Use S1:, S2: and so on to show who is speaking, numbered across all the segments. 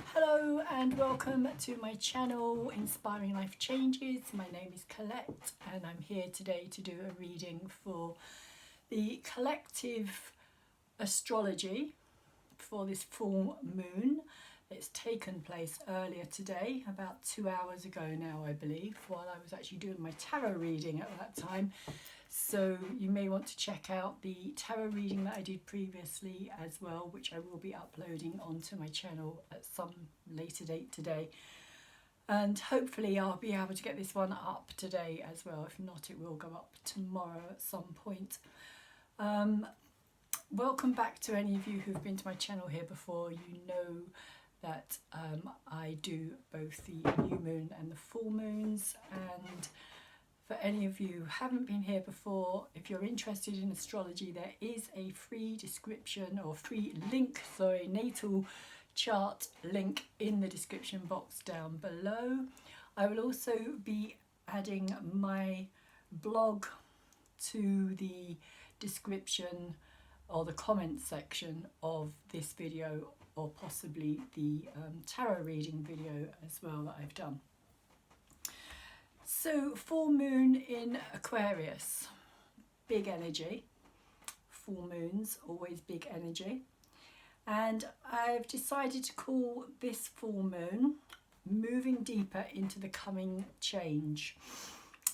S1: Hello and welcome to my channel Inspiring Life Changes. My name is Colette and I'm here today to do a reading for the collective astrology for this full moon. It's taken place earlier today, about 2 hours ago now I believe, while I was actually doing my tarot reading at that time. So you may want to check out the tarot reading that I did previously as well, which I will be uploading onto my channel at some later date today. And hopefully I'll be able to get this one up today as well. If not, it will go up tomorrow at some point. Welcome back to any of you who've been to my channel here before. You know that I do both the new moon and the full moons, and for any of you who haven't been here before, if you're interested in astrology, there is a free description or free link, natal chart link in the description box down below. I will also be adding my blog to the description or the comments section of this video, or possibly the tarot reading video as well that I've done. So full moon in Aquarius, big energy. Full moons, always big energy. And I've decided to call this full moon moving deeper into the coming change,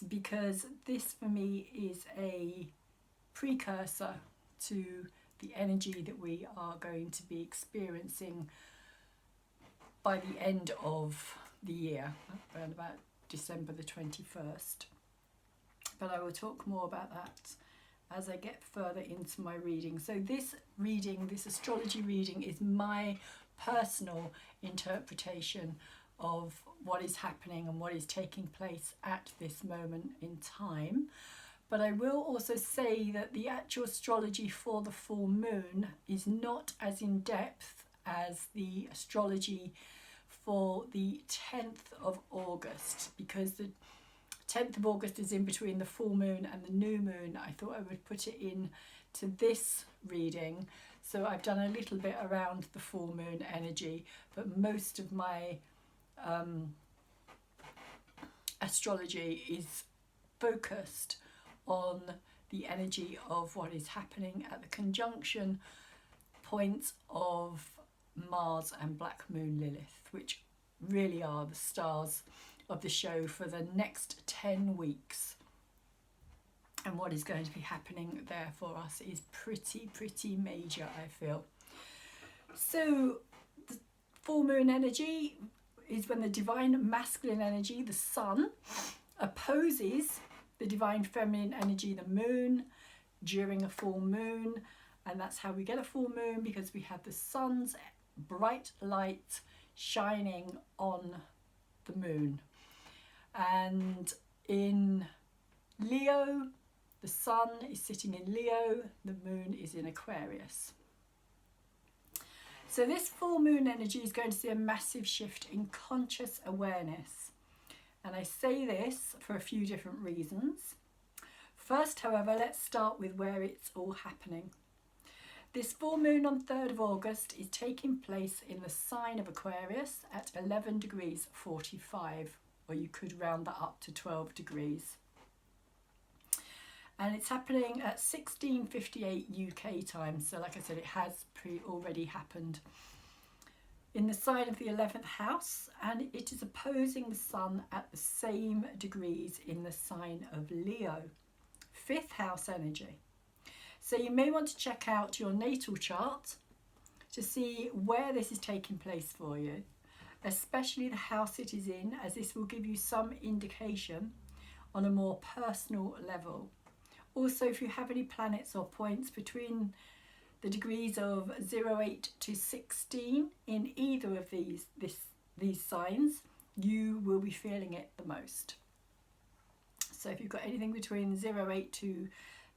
S1: because this for me is a precursor to the energy that we are going to be experiencing by the end of the year, around about December the 21st. But I will talk more about that as I get further into my reading. So this reading, this astrology reading, is my personal interpretation of what is happening and what is taking place at this moment in time. But I will also say that the actual astrology for the full moon is not as in depth as the astrology for the 10th of August, because the 10th of August is in between the full moon and the new moon. I thought I would put it in to this reading. So I've done a little bit around the full moon energy, but most of my astrology is focused on the energy of what is happening at the conjunction point of Mars and Black Moon Lilith, which really are the stars of the show for the next 10 weeks. And what is going to be happening there for us is pretty major, I feel. So the full moon energy is when the divine masculine energy, the sun, opposes the divine feminine energy, the moon, during a full moon. And that's how we get a full moon, because we have the sun's bright light shining on the moon. And in Leo, the sun is sitting in Leo, the moon is in Aquarius. So this full moon energy is going to see a massive shift in conscious awareness. And I say this for a few different reasons. First, however, let's start with where it's all happening. This full moon on 3rd of August is taking place in the sign of Aquarius at 11 degrees 45, or you could round that up to 12 degrees. And it's happening at 16:58 UK time, so like I said, it has already happened. In the sign of the 11th house, and it is opposing the sun at the same degrees in the sign of Leo, 5th house energy. So you may want to check out your natal chart to see where this is taking place for you, especially the house it is in, as this will give you some indication on a more personal level. Also, if you have any planets or points between the degrees of 08 to 16 in either of these signs, you will be feeling it the most. So if you've got anything between 08 to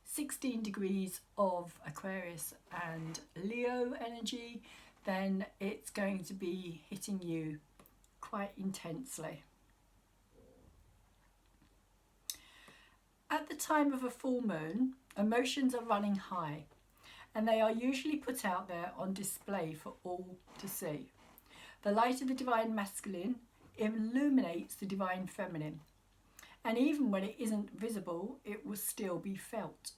S1: 16 degrees of Aquarius and Leo energy, then it's going to be hitting you quite intensely. At the time of a full moon, emotions are running high, and they are usually put out there on display for all to see. The light of the divine masculine illuminates the divine feminine. And even when it isn't visible, it will still be felt.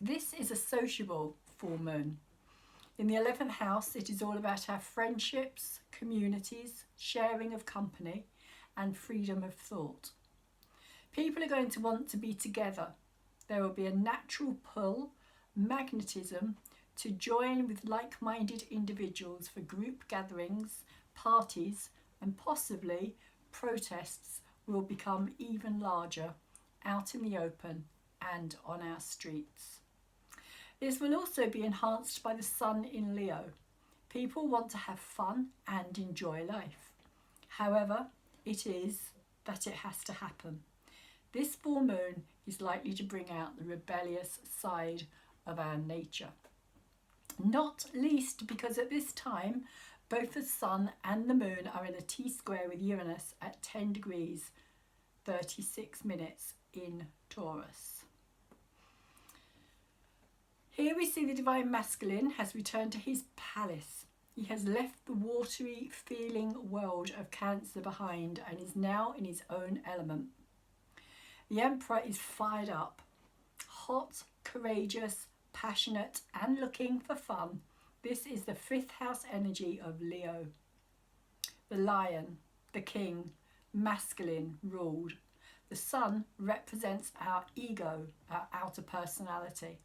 S1: This is a sociable full moon. In the 11th house, it is all about our friendships, communities, sharing of company, and freedom of thought. People are going to want to be together. There will be a natural pull, magnetism, to join with like-minded individuals for group gatherings, parties, and possibly protests will become even larger out in the open and on our streets. This will also be enhanced by the sun in Leo. People want to have fun and enjoy life. However, it is that it has to happen. This full moon is likely to bring out the rebellious side of our nature. Not least because at this time, both the sun and the moon are in a T-square with Uranus at 10 degrees, 36 minutes in Taurus. Here we see the divine masculine has returned to his palace. He has left the watery feeling world of Cancer behind and is now in his own element. The Emperor is fired up, hot, courageous, passionate and looking for fun. This is the 5th house energy of Leo. The lion, the king, masculine ruled. The sun represents our ego, our outer personality.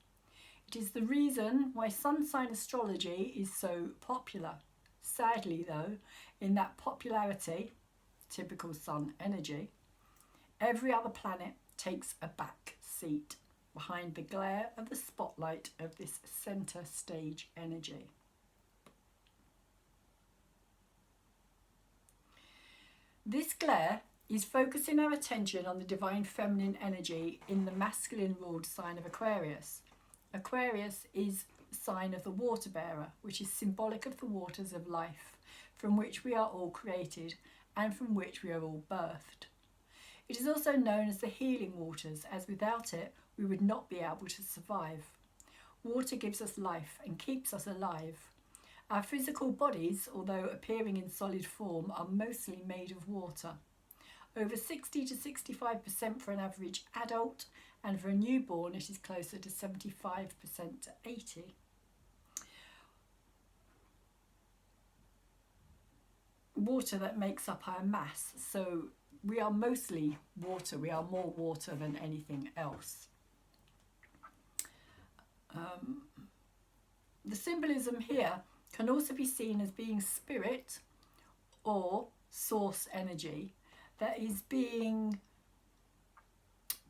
S1: It is the reason why sun sign astrology is so popular. Sadly though, in that popularity, typical sun energy, every other planet takes a back seat behind the glare of the spotlight of this center stage energy. This glare is focusing our attention on the divine feminine energy in the masculine ruled sign of Aquarius. Aquarius is a sign of the water bearer, which is symbolic of the waters of life, from which we are all created and from which we are all birthed. It is also known as the healing waters, as without it we would not be able to survive. Water gives us life and keeps us alive. Our physical bodies, although appearing in solid form, are mostly made of water. Over 60 to 65% for an average adult, and for a newborn it is closer to 75% to 80%. Water that makes up our mass, so we are mostly water, we are more water than anything else. The symbolism here can also be seen as being spirit or source energy that is being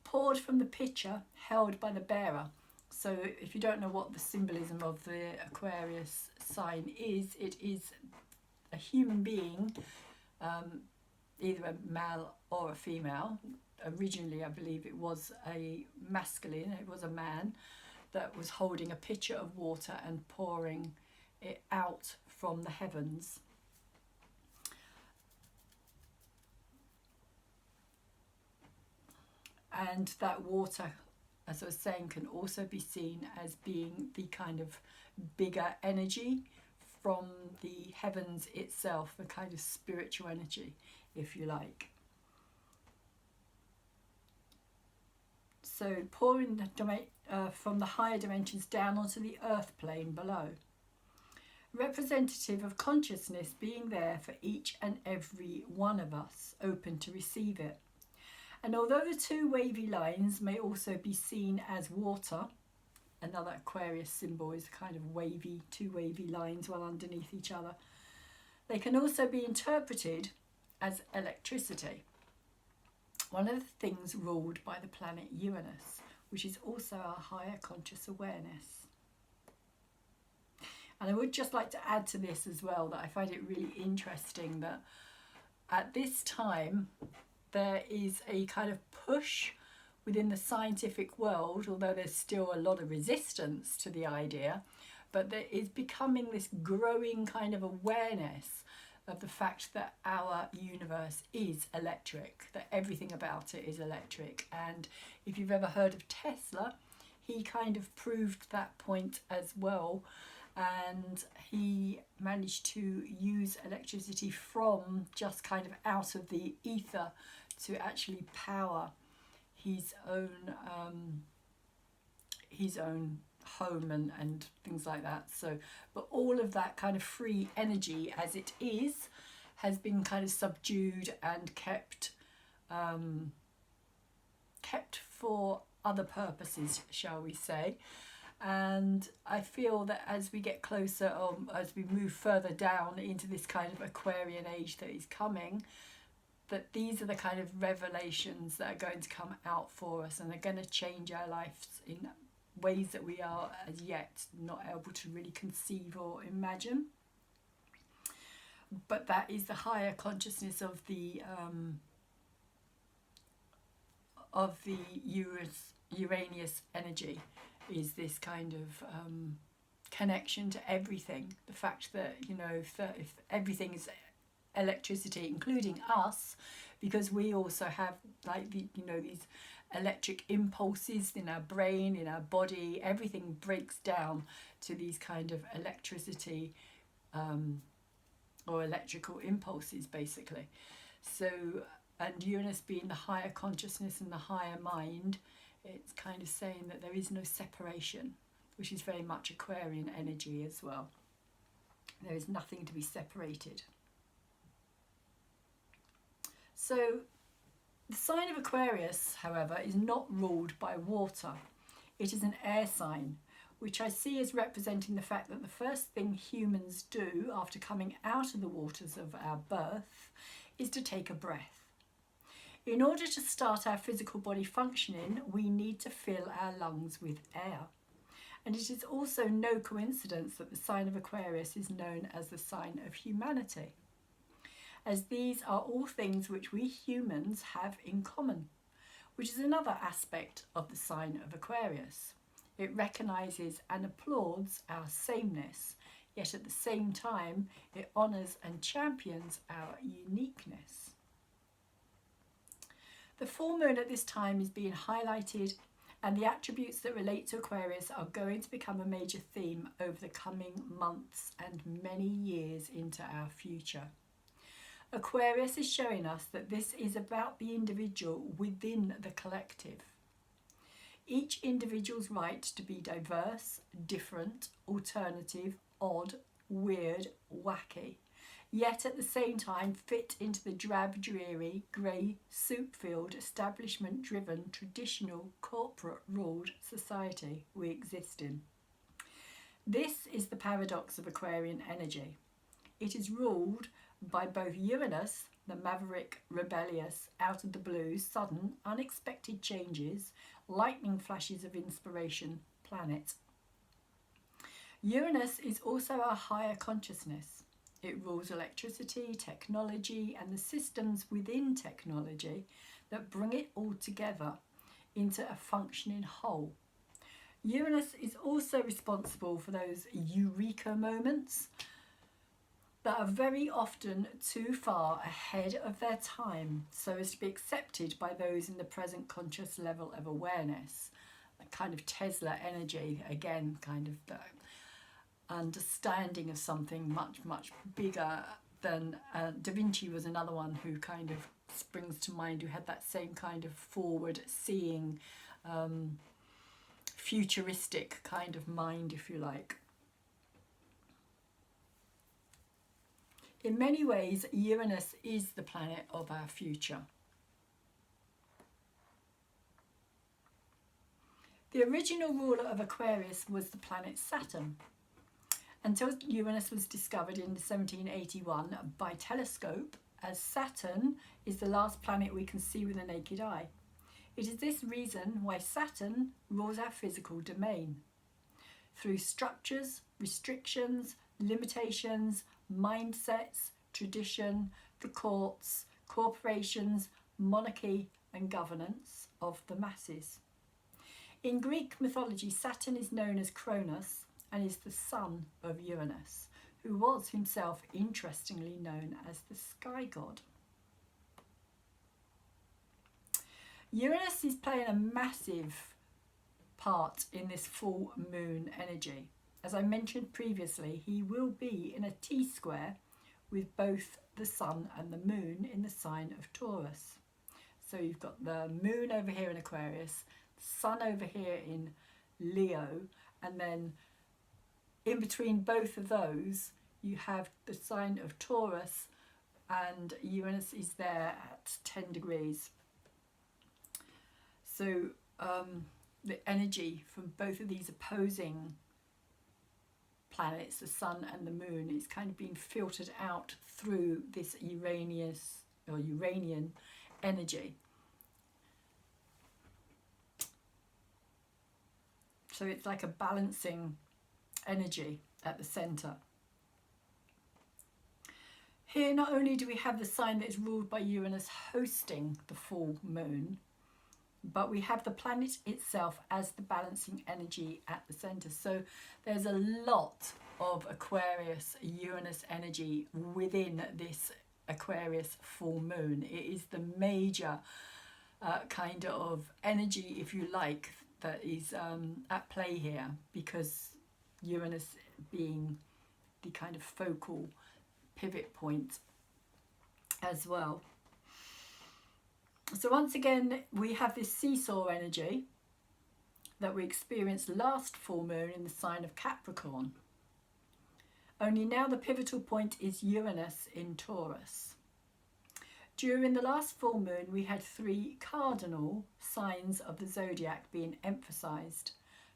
S1: poured from the pitcher held by the bearer. So if you don't know what the symbolism of the Aquarius sign is, it is a human being, either a male or a female. Originally I believe it was a masculine, it was a man that was holding a pitcher of water and pouring it out from the heavens. And that water, as I was saying, can also be seen as being the kind of bigger energy from the heavens itself, the kind of spiritual energy, if you like. So pouring from the higher dimensions down onto the earth plane below. Representative of consciousness being there for each and every one of us, open to receive it. And although the two wavy lines may also be seen as water, another Aquarius symbol is kind of wavy, two wavy lines one underneath each other, they can also be interpreted as electricity. One of the things ruled by the planet Uranus, which is also our higher conscious awareness. And I would just like to add to this as well that I find it really interesting that at this time there is a kind of push within the scientific world, although there's still a lot of resistance to the idea, but there is becoming this growing kind of awareness of the fact that our universe is electric, that everything about it is electric. And if you've ever heard of Tesla, he kind of proved that point as well. and he managed to use electricity from just kind of out of the ether to actually power his own home and things like that. So, but all of that kind of free energy as it is has been kind of subdued and kept for other purposes, shall we say. And I feel that as we get closer, as we move further down into this kind of Aquarian age that is coming, that these are the kind of revelations that are going to come out for us, and they're going to change our lives in ways that we are as yet not able to really conceive or imagine. But that is the higher consciousness of the Uranus energy, is this kind of connection to everything. The fact that, you know, if everything is electricity, including us, because we also have like these electric impulses in our brain, in our body. Everything breaks down to these kind of electricity or electrical impulses, basically. So, and Uranus being the higher consciousness and the higher mind, it's kind of saying that there is no separation, which is very much Aquarian energy as well. There is nothing to be separated. So the sign of Aquarius, however, is not ruled by water. It is an air sign, which I see as representing the fact that the first thing humans do after coming out of the waters of our birth is to take a breath. In order to start our physical body functioning, we need to fill our lungs with air. And it is also no coincidence that the sign of Aquarius is known as the sign of humanity, as these are all things which we humans have in common, which is another aspect of the sign of Aquarius. It recognises and applauds our sameness, yet at the same time it honours and champions our uniqueness. The full moon at this time is being highlighted, and the attributes that relate to Aquarius are going to become a major theme over the coming months and many years into our future. Aquarius is showing us that this is about the individual within the collective. Each individual's right to be diverse, different, alternative, odd, weird, wacky, yet at the same time fit into the drab, dreary, grey, soup-filled, establishment-driven, traditional, corporate-ruled society we exist in. This is the paradox of Aquarian energy. It is ruled by both Uranus, the maverick, rebellious, out of the blue, sudden, unexpected changes, lightning flashes of inspiration planet. Uranus is also our higher consciousness. It rules electricity, technology, and the systems within technology that bring it all together into a functioning whole. Uranus is also responsible for those eureka moments that are very often too far ahead of their time so as to be accepted by those in the present conscious level of awareness. A kind of Tesla energy, again, kind of the understanding of something much, much bigger than Da Vinci was another one who kind of springs to mind, who had that same kind of forward seeing, futuristic kind of mind, if you like. In many ways, Uranus is the planet of our future. The original ruler of Aquarius was the planet Saturn, until Uranus was discovered in 1781 by telescope, as Saturn is the last planet we can see with the naked eye. It is this reason why Saturn rules our physical domain. Through structures, restrictions, limitations, mindsets, tradition, the courts, corporations, monarchy and governance of the masses. In Greek mythology, Saturn is known as Cronus and is the son of Uranus, who was himself interestingly known as the sky god. Uranus is playing a massive part in this full moon energy. as I mentioned previously, he will be in a T-square with both the Sun and the Moon in the sign of Taurus. So you've got the Moon over here in Aquarius, Sun over here in Leo, and then in between both of those you have the sign of Taurus, and Uranus is there at 10 degrees. So the energy from both of these opposing planets, the Sun and the Moon, is kind of being filtered out through this Uranian energy. So it's like a balancing energy at the centre. Here not only do we have the sign that is ruled by Uranus hosting the full moon, but we have the planet itself as the balancing energy at the centre. So there's a lot of Aquarius Uranus energy within this Aquarius full moon. It is the major kind of energy, if you like, that is at play here, because Uranus being the kind of focal pivot point as well. So once again we have this seesaw energy that we experienced last full moon in the sign of Capricorn. Only now the pivotal point is Uranus in Taurus. During the last full moon we had 3 cardinal signs of the zodiac being emphasised.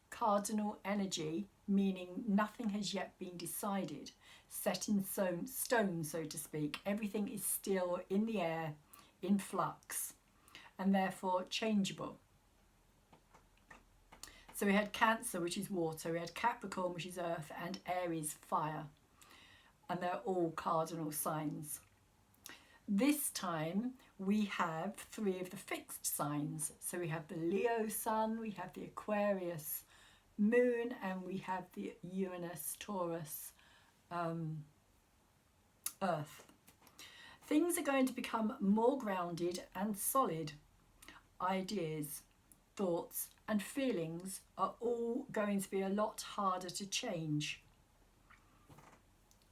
S1: Cardinal energy meaning nothing has yet been decided, set in stone, so to speak. Everything is still in the air, in flux, and therefore changeable. So we had Cancer, which is water, we had Capricorn, which is earth, and Aries, fire, and they're all cardinal signs. This time we have 3 of the fixed signs. So we have the Leo sun, we have the Aquarius moon, and we have the Uranus Taurus earth. Things are going to become more grounded and solid. Ideas, thoughts and feelings are all going to be a lot harder to change.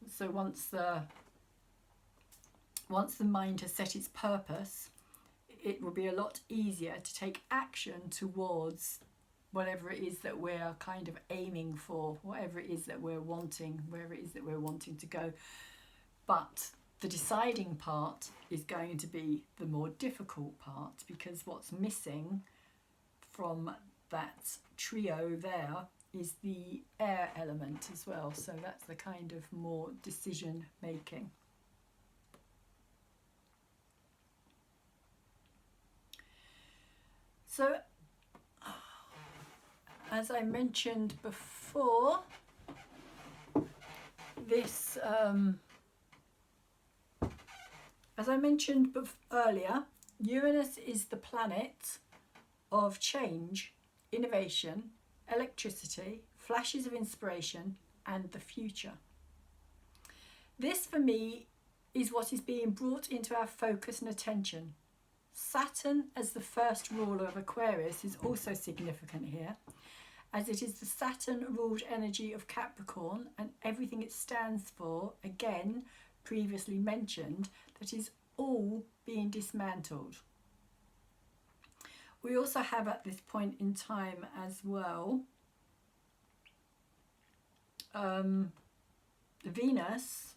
S1: So once the mind has set its purpose, it will be a lot easier to take action towards whatever it is that we're kind of aiming for, whatever it is that we're wanting, wherever it is that we're wanting to go. But the deciding part is going to be the more difficult part, because what's missing from that trio there is the air element as well. So that's the kind of more decision making. So as I mentioned before, this as I mentioned earlier, Uranus is the planet of change, innovation, electricity, flashes of inspiration, and the future. This, for me, is what is being brought into our focus and attention. Saturn, as the first ruler of Aquarius, is also significant here, as it is the Saturn-ruled energy of Capricorn, and everything it stands for, again, previously mentioned, that is all being dismantled. We also have at this point in time as well Venus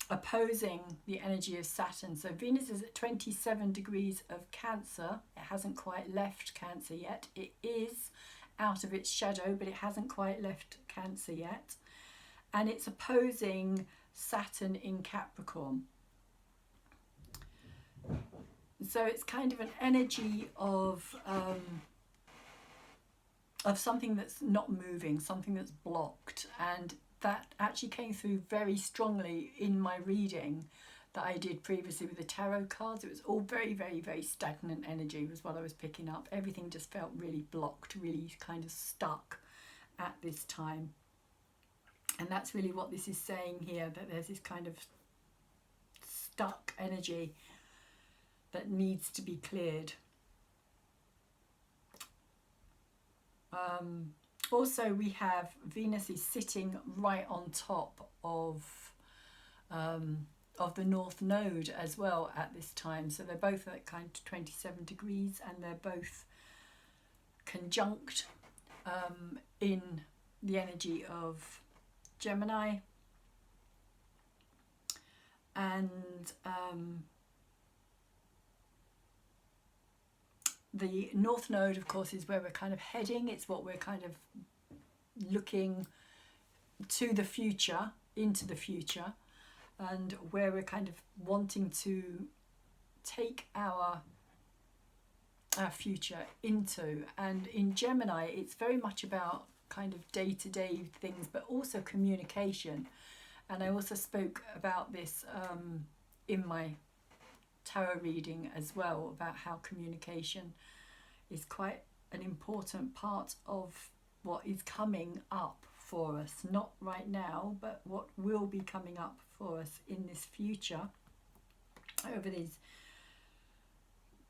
S1: opposing the energy of Saturn. So Venus is at 27 degrees of Cancer. It hasn't quite left Cancer yet. It is out of its shadow, but it hasn't quite left Cancer yet. And it's opposing Saturn in Capricorn. So it's kind of an energy of something that's not moving, something that's blocked, and that actually came through very strongly in my reading that I did previously with the tarot cards. It was all very, very, very stagnant energy was what I was picking up. Everything just felt really blocked, really kind of stuck at this time. And that's really what this is saying here, that there's this kind of stuck energy that needs to be cleared. Also, we have Venus is sitting right on top of the North Node as well at this time. So they're both at kind of 27 degrees, and they're both conjunct in the energy of Gemini. And the North Node, of course, is where we're kind of heading. It's what we're kind of looking to the future, into the future, and where we're kind of wanting to take our future into. And in Gemini, it's very much about kind of day-to-day things, but also communication. And I also spoke about this in my tarot reading as well, about how communication is quite an important part of what is coming up for us, not right now, but what will be coming up for us in this future over these,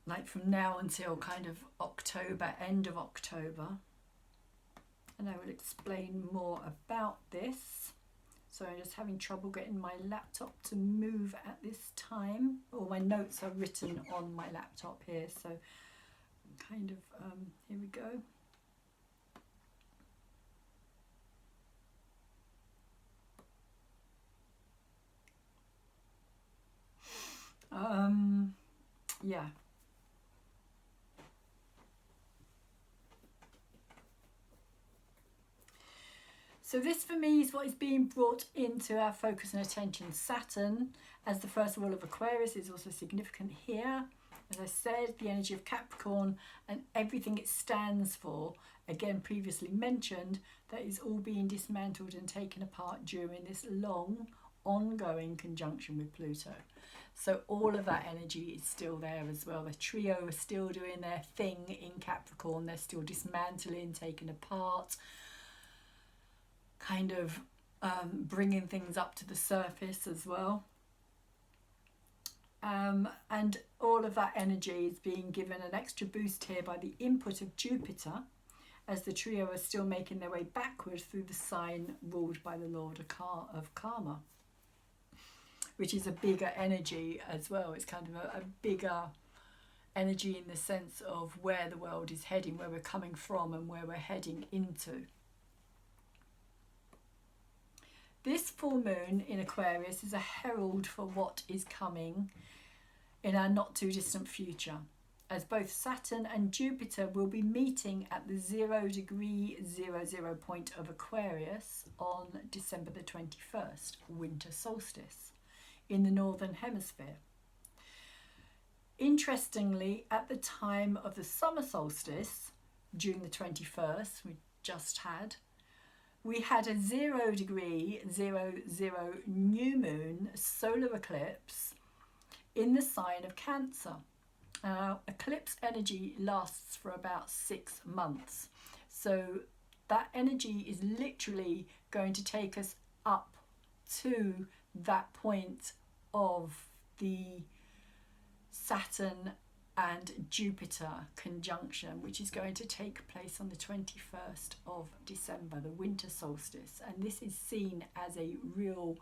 S1: like from now until kind of October, end of October. And I will explain more about this. So I'm just having trouble getting my laptop to move at this time. All my notes are written on my laptop here, so kind of, here we go. Yeah. So this for me is what is being brought into our focus and attention. Saturn, as the first rule of Aquarius, is also significant here. As I said, the energy of Capricorn and everything it stands for, again previously mentioned, that is all being dismantled and taken apart during this long ongoing conjunction with Pluto. So all of that energy is still there as well. The trio are still doing their thing in Capricorn. They're still dismantling, taking apart, kind of bringing things up to the surface as well. And all of that energy is being given an extra boost here by the input of Jupiter, as the trio are still making their way backwards through the sign ruled by the Lord of Karma, which is a bigger energy as well. It's kind of a bigger energy in the sense of where the world is heading, where we're coming from and where we're heading into. This full moon in Aquarius is a herald for what is coming in our not too distant future, as both Saturn and Jupiter will be meeting at the 0°00 point of Aquarius on December the 21st, winter solstice, in the Northern Hemisphere. Interestingly, at the time of the summer solstice, June the 21st, we just had, we had a 0°00 new moon solar eclipse in the sign of Cancer. Eclipse energy lasts for about 6 months. So that energy is literally going to take us up to that point of the Saturn and Jupiter conjunction, which is going to take place on the 21st of December, the winter solstice. And this is seen as a real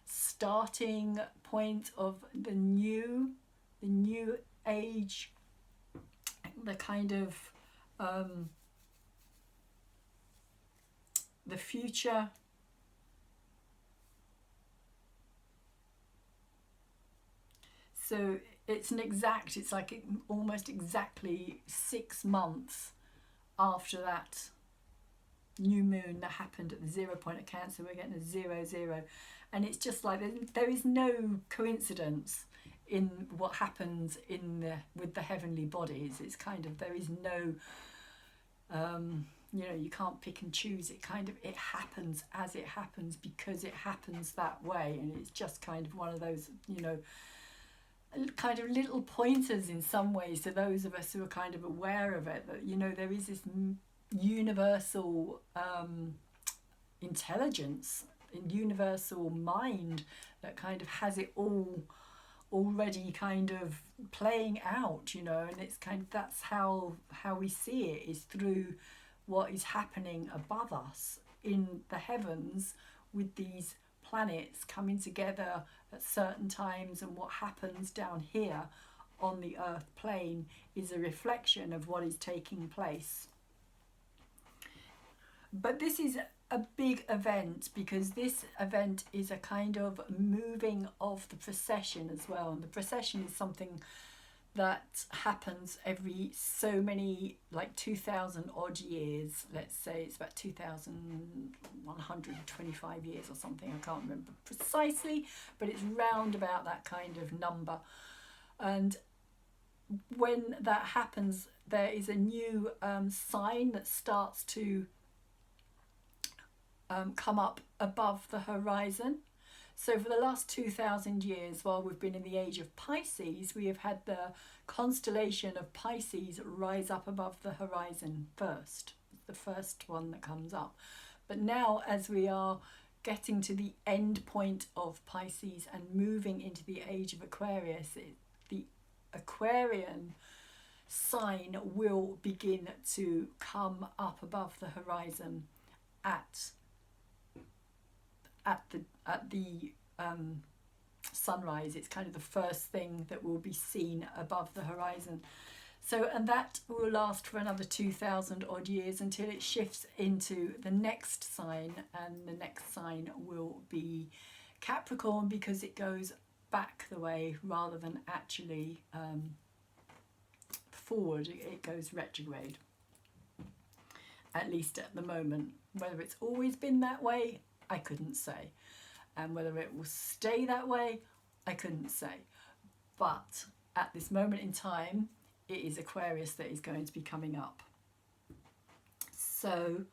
S1: starting point of the new age, the kind of the future. So it's like almost exactly 6 months after that new moon that happened at the 0 point of Cancer. We're getting a 0,0, and it's just like there is no coincidence in what happens with the heavenly bodies. It's kind of, there is no you can't pick and choose. It happens as it happens because it happens that way, and it's just kind of one of those kind of little pointers in some ways to those of us who are kind of aware of it, that there is this universal intelligence and universal mind that kind of has it all already kind of playing out, and it's kind of, that's how we see it, is through what is happening above us in the heavens with these planets coming together at certain times, and what happens down here on the earth plane is a reflection of what is taking place. But this is a big event, because this event is a kind of moving of the precession as well, and the precession is something that happens every so many, like 2,000 odd years. Let's say it's about 2,125 years or something, I can't remember precisely, but it's round about that kind of number. And when that happens, there is a new sign that starts to come up above the horizon. So for the last 2,000 years, while we've been in the age of Pisces, we have had the constellation of Pisces rise up above the horizon first. It's the first one that comes up. But now, as we are getting to the end point of Pisces and moving into the age of Aquarius, the Aquarian sign will begin to come up above the horizon at the sunrise. It's kind of the first thing that will be seen above the horizon. So, and that will last for another 2,000 odd years until it shifts into the next sign, and the next sign will be Capricorn, because it goes back the way rather than actually forward. It goes retrograde, at least at the moment. Whether it's always been that way, I couldn't say, and whether it will stay that way, I couldn't say. But at this moment in time, it is Aquarius that is going to be coming up. So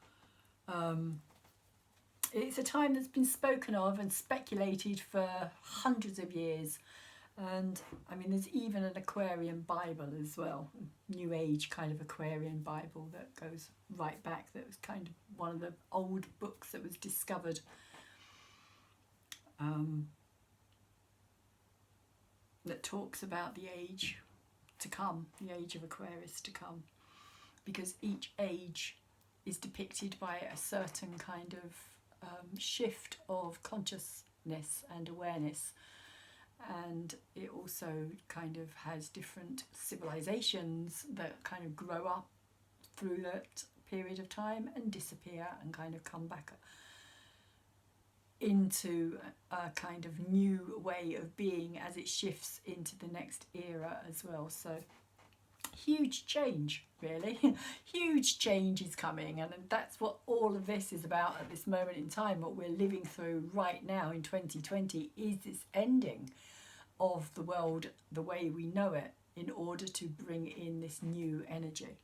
S1: it's a time that's been spoken of and speculated for hundreds of years. And I mean, there's even an Aquarian Bible as well, New Age kind of Aquarian Bible that goes right back. That was kind of one of the old books that was discovered. That talks about the age to come, the age of Aquarius to come, because each age is depicted by a certain kind of shift of consciousness and awareness. And it also kind of has different civilizations that kind of grow up through that period of time and disappear and kind of come back into a kind of new way of being as it shifts into the next era as well. So huge change, really. Huge change is coming, and that's what all of this is about at this moment in time. What we're living through right now in 2020 is this ending of the world the way we know it, in order to bring in this new energy.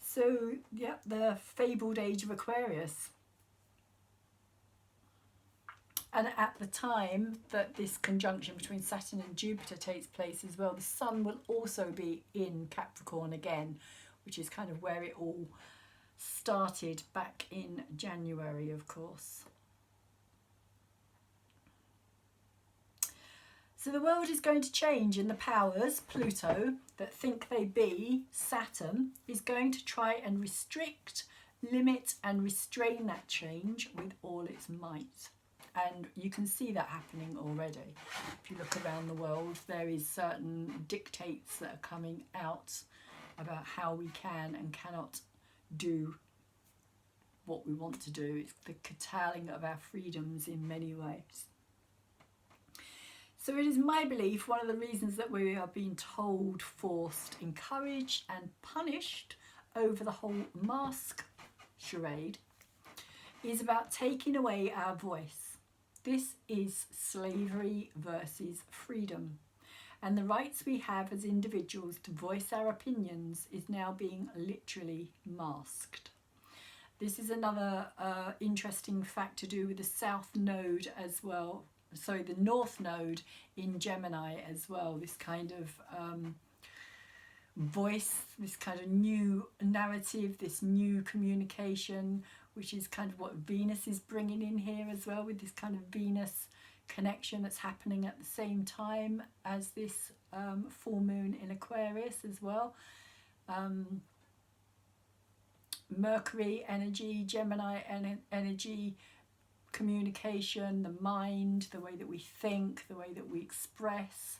S1: So yeah, the fabled age of Aquarius. And at the time that this conjunction between Saturn and Jupiter takes place as well, the Sun will also be in Capricorn again, which is kind of where it all started back in January, of course. So the world is going to change, and the powers, Pluto, that think they be Saturn, is going to try and restrict, limit and restrain that change with all its might. And you can see that happening already. If you look around the world, there is certain dictates that are coming out about how we can and cannot do what we want to do. It's the curtailing of our freedoms in many ways. So it is my belief one of the reasons that we are being told, forced, encouraged and punished over the whole mask charade is about taking away our voice. This is slavery versus freedom. And the rights we have as individuals to voice our opinions is now being literally masked. This is another interesting fact to do with the South Node as well. Sorry, the North Node in Gemini as well. This kind of voice, this kind of new narrative, this new communication, which is kind of what Venus is bringing in here as well, with this kind of Venus connection that's happening at the same time as this full moon in Aquarius as well. Mercury energy, Gemini energy, communication, the mind, the way that we think, the way that we express.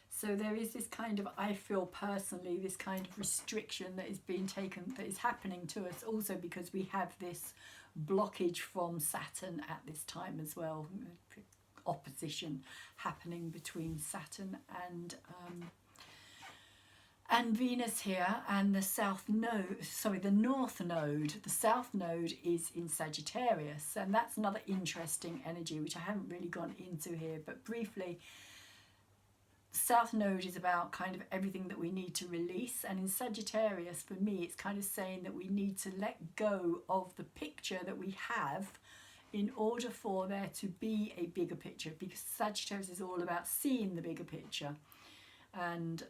S1: So there is this kind of, I feel personally, this kind of restriction that is being taken, that is happening to us also because we have this blockage from Saturn at this time as well. Opposition happening between Saturn and Venus here, and the the north node. The south node is in Sagittarius, and that's another interesting energy which I haven't really gone into here, but briefly, south node is about kind of everything that we need to release, and in Sagittarius for me it's kind of saying that we need to let go of the picture that we have in order for there to be a bigger picture, because Sagittarius is all about seeing the bigger picture and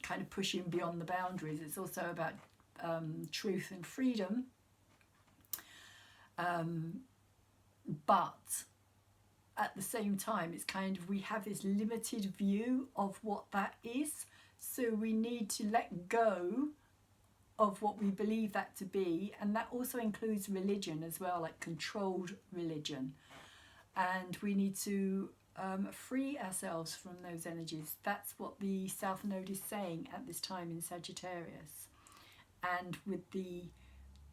S1: kind of pushing beyond the boundaries. It's also about truth and freedom, but at the same time it's kind of, we have this limited view of what that is, so we need to let go of what we believe that to be, and that also includes religion as well, like controlled religion, and we need to free ourselves from those energies. That's what the South Node is saying at this time in Sagittarius. And with the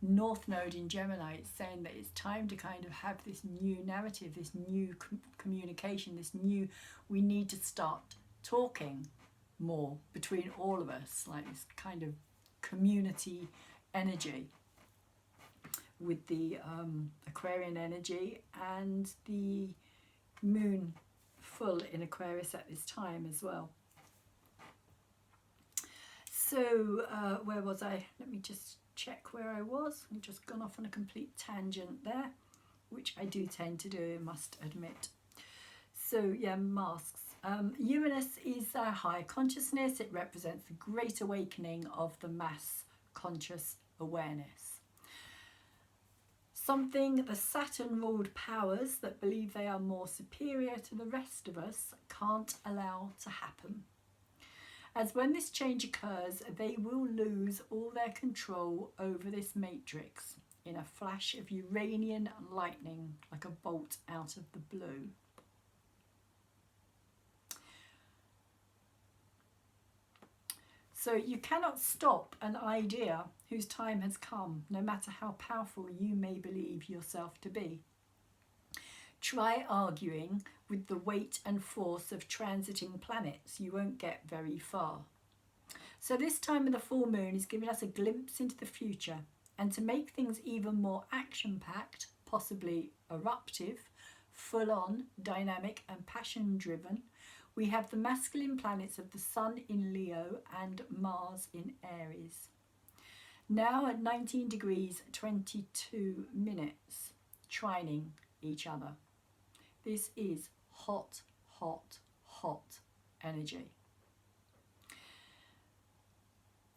S1: North Node in Gemini, it's saying that it's time to kind of have this new narrative, this new communication, we need to start talking more between all of us, like this kind of community energy with the Aquarian energy and the moon full in Aquarius at this time as well. So where was I? Let me just check where I was. I've just gone off on a complete tangent there, which I do tend to do, I must admit. So yeah, masks. Uranus is our high consciousness. It represents the great awakening of the mass conscious awareness. Something the Saturn-ruled powers that believe they are more superior to the rest of us can't allow to happen. As when this change occurs, they will lose all their control over this matrix in a flash of Uranian lightning, like a bolt out of the blue. So you cannot stop an idea whose time has come, no matter how powerful you may believe yourself to be. Try arguing with the weight and force of transiting planets. You won't get very far. So this time of the full moon is giving us a glimpse into the future, and to make things even more action-packed, possibly eruptive, full-on, dynamic and passion-driven, we have the masculine planets of the Sun in Leo and Mars in Aries. Now at 19 degrees 22 minutes, trining each other. This is hot, hot, hot energy.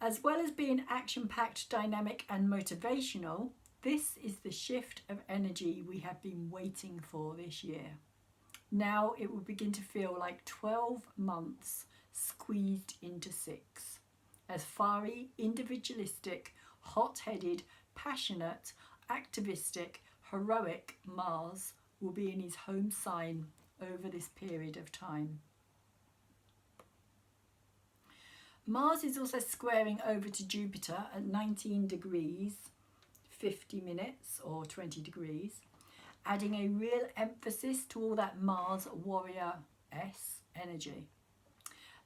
S1: As well as being action-packed, dynamic and motivational, this is the shift of energy we have been waiting for this year. Now it will begin to feel like 12 months squeezed into 6. As fiery, individualistic, hot-headed, passionate, activistic, heroic Mars will be in his home sign over this period of time. Mars is also squaring over to Jupiter at 19 degrees 50 minutes or 20 degrees, adding a real emphasis to all that Mars warrior-esque energy.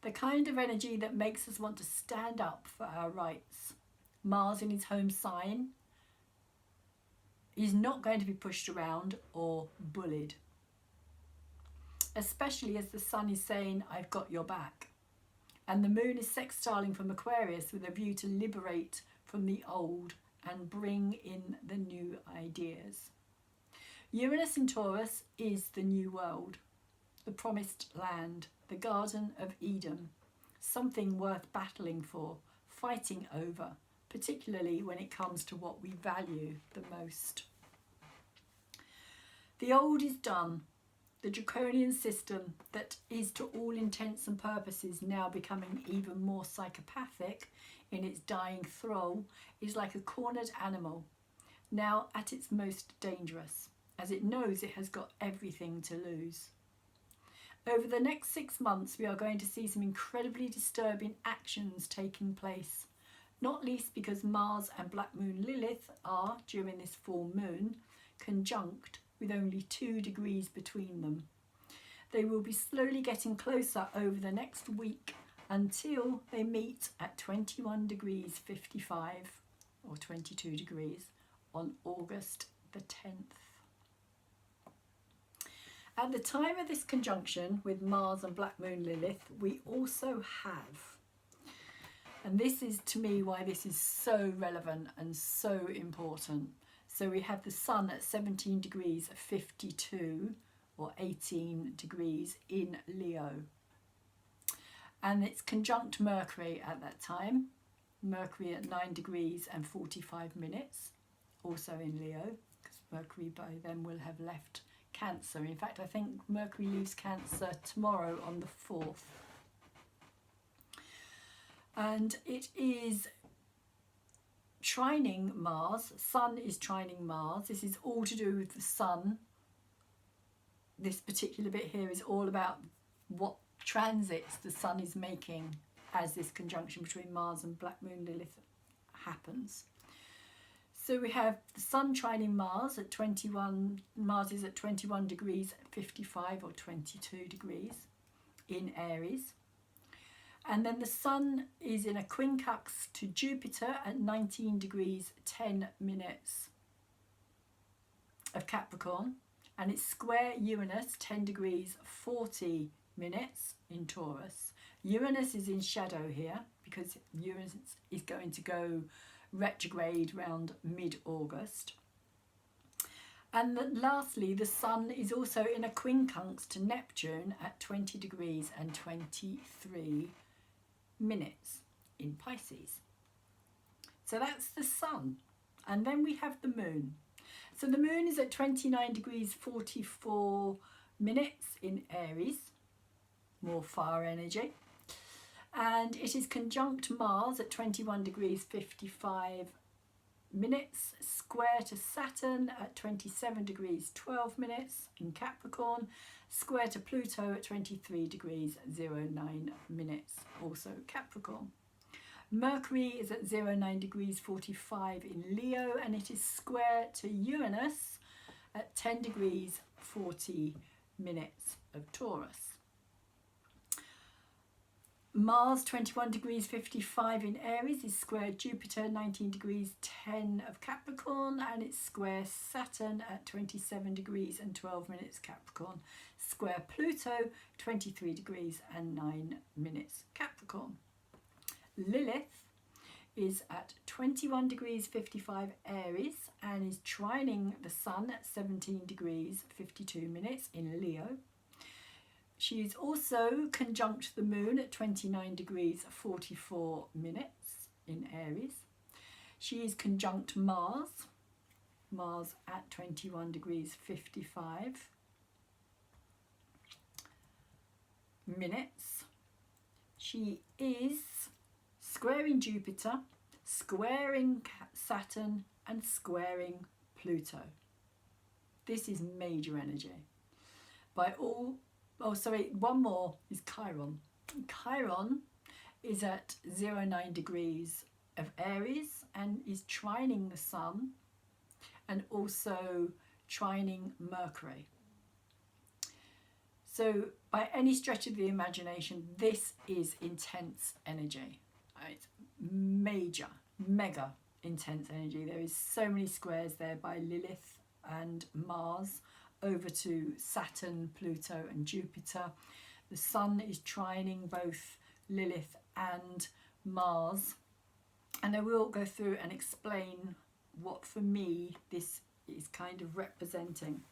S1: The kind of energy that makes us want to stand up for our rights. Mars in his home sign is not going to be pushed around or bullied, especially as the Sun is saying, I've got your back. And the moon is sextiling from Aquarius with a view to liberate from the old and bring in the new ideas. Uranus in Taurus is the new world, the promised land, the Garden of Eden, something worth battling for, fighting over, particularly when it comes to what we value the most. The old is done. The draconian system that is to all intents and purposes now becoming even more psychopathic in its dying thrall, is like a cornered animal, now at its most dangerous, as it knows it has got everything to lose. Over the next 6 months, we are going to see some incredibly disturbing actions taking place, not least because Mars and Black Moon Lilith are, during this full moon, conjunct with only 2 degrees between them. They will be slowly getting closer over the next week until they meet at 21 degrees 55 or 22 degrees on August the 10th. At the time of this conjunction with Mars and Black Moon Lilith, we also have, and this is to me why this is so relevant and so important. So we have the Sun at 17 degrees 52 or 18 degrees in Leo. And it's conjunct Mercury at that time. Mercury at 9 degrees and 45 minutes, also in Leo, because Mercury by then will have left Cancer. In fact, I think Mercury leaves Cancer tomorrow on the 4th. And it is trining Mars. Sun is trining Mars. This is all to do with the Sun. This particular bit here is all about what transits the Sun is making as this conjunction between Mars and Black Moon Lilith happens. So we have the Sun trining Mars at 21, Mars is at 21 degrees 55 or 22 degrees in Aries. And then the Sun is in a quincunx to Jupiter at 19 degrees 10 minutes of Capricorn. And it's square Uranus, 10 degrees 40 minutes in Taurus. Uranus is in shadow here because Uranus is going to go retrograde around mid-August. And lastly, the Sun is also in a quincunx to Neptune at 20 degrees and 23 minutes in Pisces. So that's the Sun. And then we have the Moon. So the Moon is at 29 degrees 44 minutes in Aries, more fire energy. And it is conjunct Mars at 21 degrees 55 minutes, square to Saturn at 27 degrees 12 minutes in Capricorn, square to Pluto at 23 degrees 09 minutes, also Capricorn. Mercury is at 09 degrees 45 in Leo, and it is square to Uranus at 10 degrees 40 minutes of Taurus. Mars 21 degrees 55 in Aries is square Jupiter 19 degrees 10 of Capricorn, and it's square Saturn at 27 degrees and 12 minutes Capricorn, square Pluto 23 degrees and 9 minutes Capricorn. Lilith is at 21 degrees 55 Aries and is trining the Sun at 17 degrees 52 minutes in Leo. She is also conjunct the Moon at 29 degrees 44 minutes in Aries. She is conjunct Mars at 21 degrees 55 minutes. She is squaring Jupiter, squaring Saturn and squaring Pluto. This is major energy. One more is Chiron. Chiron is at 09 degrees of Aries and is trining the Sun and also trining Mercury. So by any stretch of the imagination, this is intense energy. It's major, mega intense energy. There is so many squares there by Lilith and Mars over to Saturn, Pluto and Jupiter. The Sun is trining both Lilith and Mars. And I will go through and explain what for me this is kind of representing.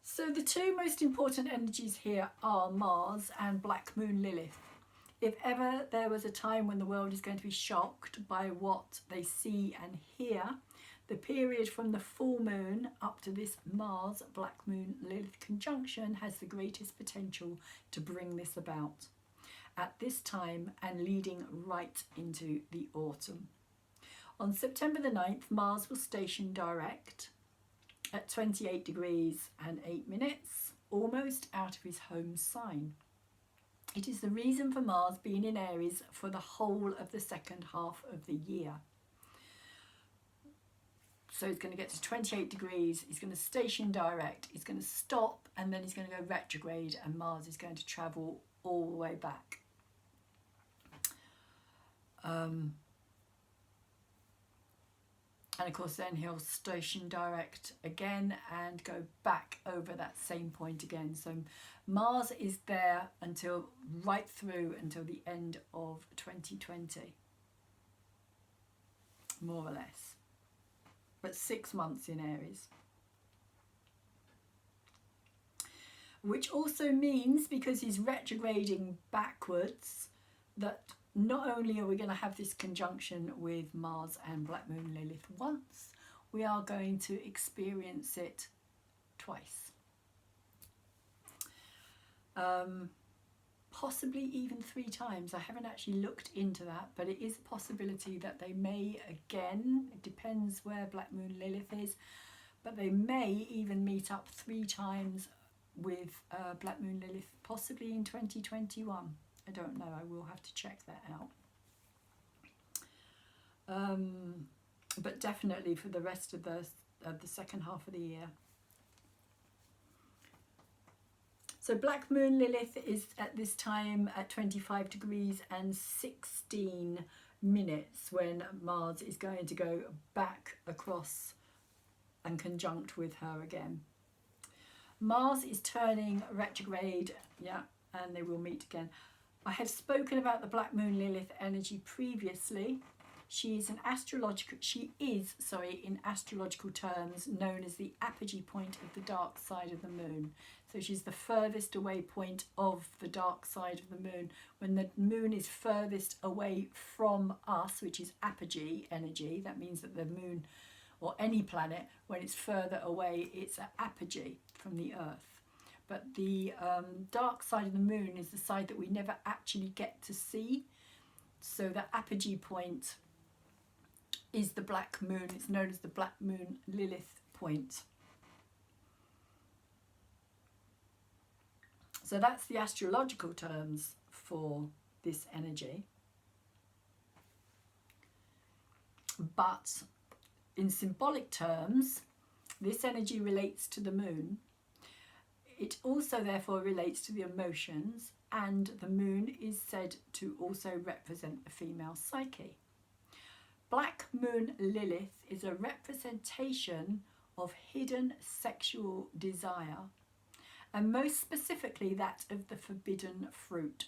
S1: So the two most important energies here are Mars and Black Moon Lilith. If ever there was a time when the world is going to be shocked by what they see and hear, the period from the full moon up to this Mars Black Moon Lilith conjunction has the greatest potential to bring this about. at this time and leading right into the autumn. On September the 9th, Mars will station direct at 28 degrees and 8 minutes, almost out of his home sign. It is the reason for Mars being in Aries for the whole of the second half of the year. So he's going to get to 28 degrees, he's going to station direct, he's going to stop, and then he's going to go retrograde, and Mars is going to travel all the way back. And of course then he'll station direct again and go back over that same point again. So Mars is there until right through until the end of 2020, more or less, but 6 months in Aries. Which also means, because he's retrograding backwards, that not only are we going to have this conjunction with Mars and Black Moon Lilith once, we are going to experience it twice. Possibly even 3 times. I haven't actually looked into that, but it is a possibility that they may again, it depends where Black Moon Lilith is, but they may even meet up 3 times with Black Moon Lilith, possibly in 2021. I don't know, I will have to check that out. But definitely for the rest of the second half of the year. So Black Moon Lilith is at this time at 25 degrees and 16 minutes when Mars is going to go back across and conjunct with her again. Mars is turning retrograde, yeah, and they will meet again. I have spoken about the Black Moon Lilith energy previously. She is in astrological terms known as the apogee point of the dark side of the moon. So she's the furthest away point of the dark side of the moon. When the moon is furthest away from us, which is apogee energy, that means that the moon or any planet, when it's further away, it's at apogee from the Earth. But the dark side of the moon is the side that we never actually get to see. So the apogee point is the Black Moon. It's known as the Black Moon Lilith point. So that's the astrological terms for this energy. But in symbolic terms, this energy relates to the moon. It also therefore relates to the emotions, and the moon is said to also represent the female psyche. Black Moon Lilith is a representation of hidden sexual desire, and most specifically that of the forbidden fruit.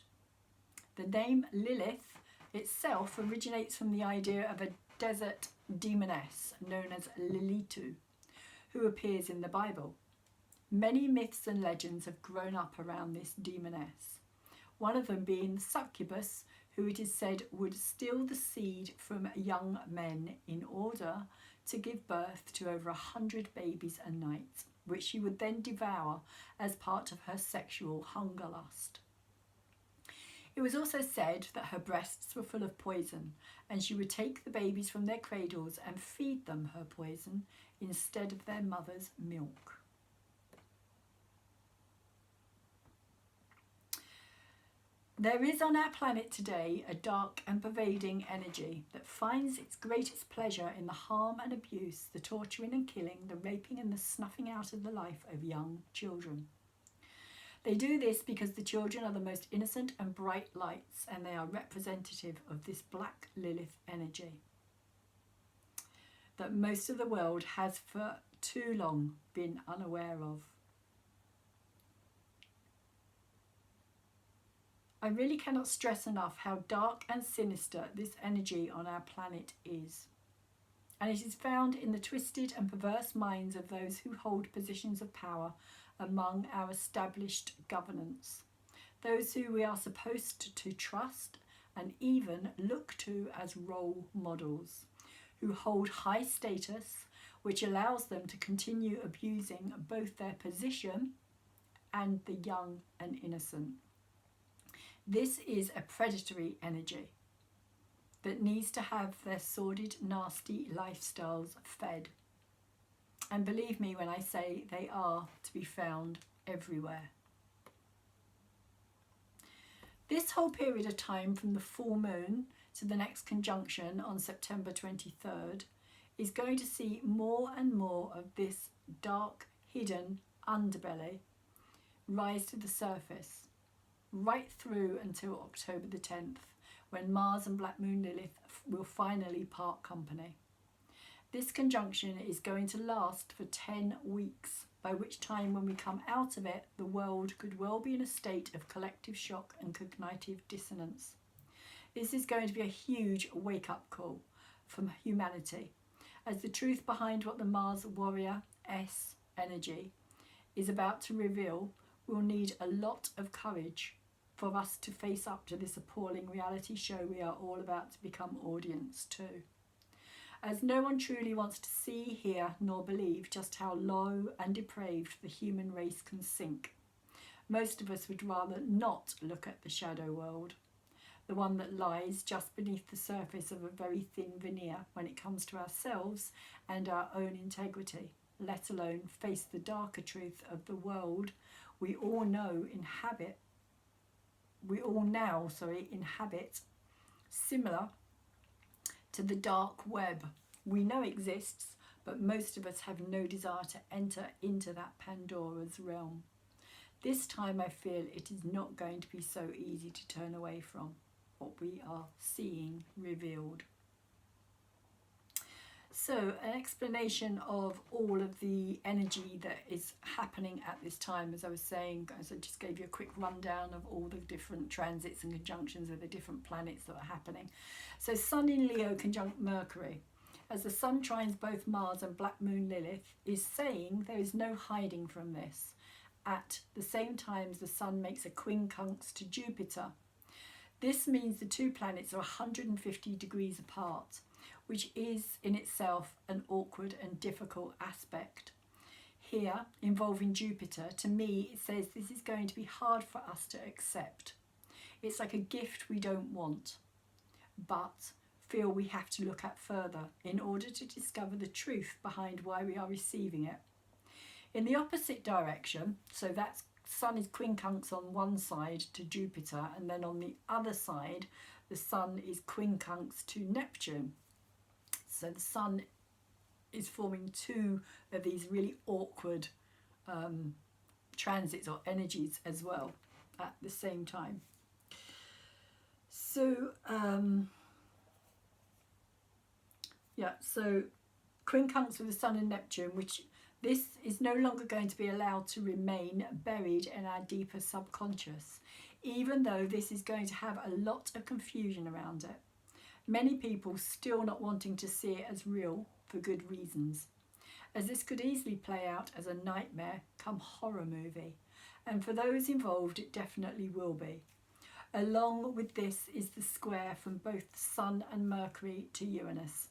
S1: The name Lilith itself originates from the idea of a desert demoness known as Lilitu, who appears in the Bible. Many myths and legends have grown up around this demoness, one of them being the succubus, who it is said would steal the seed from young men in order to give birth to over 100 babies a night, which she would then devour as part of her sexual hunger lust. It was also said that her breasts were full of poison, and she would take the babies from their cradles and feed them her poison instead of their mother's milk. There is on our planet today a dark and pervading energy that finds its greatest pleasure in the harm and abuse, the torturing and killing, the raping and the snuffing out of the life of young children. They do this because the children are the most innocent and bright lights, and they are representative of this Black Lilith energy that most of the world has for too long been unaware of. I really cannot stress enough how dark and sinister this energy on our planet is. And it is found in the twisted and perverse minds of those who hold positions of power among our established governance, those who we are supposed to trust and even look to as role models, who hold high status, which allows them to continue abusing both their position and the young and innocent. This is a predatory energy that needs to have their sordid, nasty lifestyles fed. And believe me when I say they are to be found everywhere. This whole period of time from the full moon to the next conjunction on September 23rd is going to see more and more of this dark, hidden underbelly rise to the surface, right through until October the 10th, when Mars and Black Moon Lilith will finally part company. This conjunction is going to last for 10 weeks, by which time, when we come out of it, the world could well be in a state of collective shock and cognitive dissonance. This is going to be a huge wake-up call from humanity, as the truth behind what the Mars Warrior S energy is about to reveal will need a lot of courage for us to face up to this appalling reality show we are all about to become audience to. As no one truly wants to see, hear, nor believe just how low and depraved the human race can sink. Most of us would rather not look at the shadow world, the one that lies just beneath the surface of a very thin veneer when it comes to ourselves and our own integrity, let alone face the darker truth of the world we all now inhabit, similar to the dark web we know exists, but most of us have no desire to enter into that Pandora's realm. This time I feel it is not going to be so easy to turn away from what we are seeing revealed. So, an explanation of all of the energy that is happening at this time, as I was saying, as I just gave you a quick rundown of all the different transits and conjunctions of the different planets that are happening. So, Sun in Leo conjunct Mercury, as the Sun trines both Mars and Black Moon Lilith, is saying there is no hiding from this. At the same time, the Sun makes a quincunx to Jupiter. This means the two planets are 150 degrees apart, which is in itself an awkward and difficult aspect. Here, involving Jupiter, to me it says this is going to be hard for us to accept. It's like a gift we don't want, but feel we have to look at further in order to discover the truth behind why we are receiving it. In the opposite direction, so that's Sun is quincunx on one side to Jupiter, and then on the other side the Sun is quincunx to Neptune. So the Sun is forming two of these really awkward transits or energies as well at the same time. So so quincunx with the Sun and Neptune, which this is no longer going to be allowed to remain buried in our deeper subconscious, even though this is going to have a lot of confusion around it. Many people still not wanting to see it as real for good reasons, as this could easily play out as a nightmare come horror movie, and for those involved it definitely will be. Along with this is the square from both the Sun and Mercury to Uranus.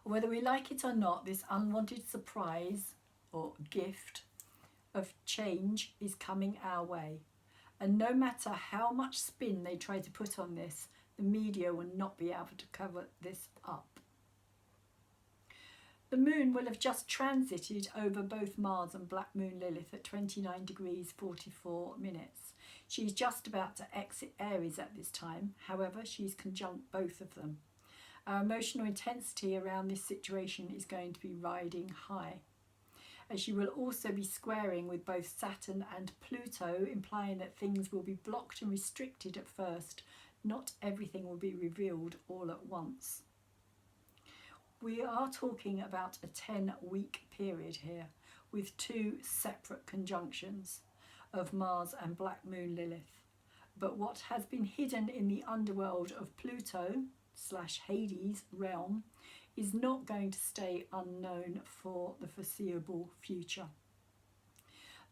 S1: Whether we like it or not, this unwanted surprise or gift of change is coming our way, and no matter how much spin they try to put on this, the media will not be able to cover this up. The moon will have just transited over both Mars and Black Moon Lilith at 29 degrees 44 minutes. She's just about to exit Aries at this time, however she's conjunct both of them. Our emotional intensity around this situation is going to be riding high, as she will also be squaring with both Saturn and Pluto, implying that things will be blocked and restricted at first. Not everything will be revealed all at once. We are talking about a 10-week period here, with two separate conjunctions of Mars and Black Moon Lilith. But what has been hidden in the underworld of Pluto / Hades realm is not going to stay unknown for the foreseeable future.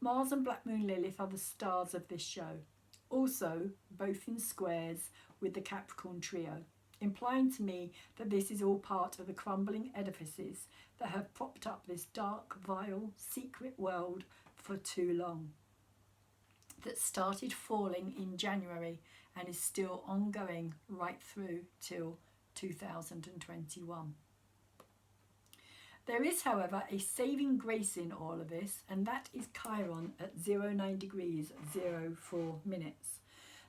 S1: Mars and Black Moon Lilith are the stars of this show, also both in squares with the Capricorn trio, implying to me that this is all part of the crumbling edifices that have propped up this dark, vile, secret world for too long. that started falling in January and is still ongoing right through till 2021. There is, however, a saving grace in all of this, and that is Chiron at 09 degrees 04 minutes.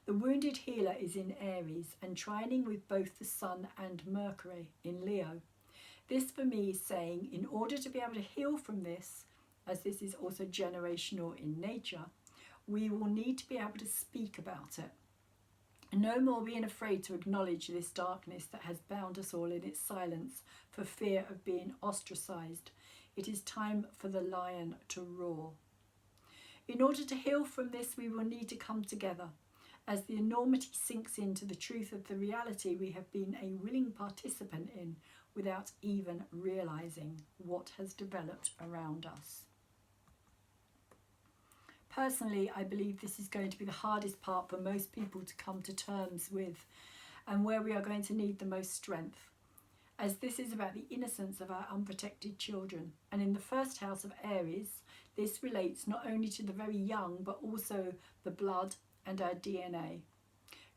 S1: The wounded healer is in Aries and trining with both the Sun and Mercury in Leo. This for me is saying, in order to be able to heal from this, as this is also generational in nature, we will need to be able to speak about it. No more being afraid to acknowledge this darkness that has bound us all in its silence for fear of being ostracized. It is time for the lion to roar. In order to heal from this, we will need to come together as the enormity sinks into the truth of the reality we have been a willing participant in without even realizing what has developed around us. Personally, I believe this is going to be the hardest part for most people to come to terms with, and where we are going to need the most strength, as this is about the innocence of our unprotected children. And in the first house of Aries, this relates not only to the very young, but also the blood and our DNA.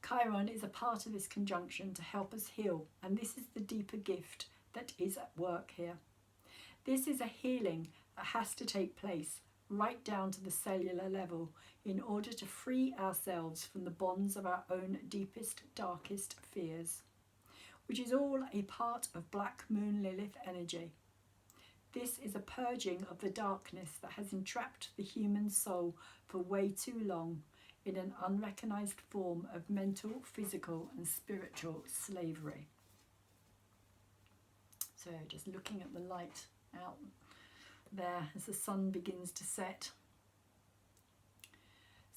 S1: Chiron is a part of this conjunction to help us heal, and this is the deeper gift that is at work here. This is a healing that has to take place right down to the cellular level in order to free ourselves from the bonds of our own deepest, darkest fears, which is all a part of Black Moon Lilith energy. This is a purging of the darkness that has entrapped the human soul for way too long in an unrecognized form of mental, physical and spiritual slavery. So just looking at the light out there as the sun begins to set.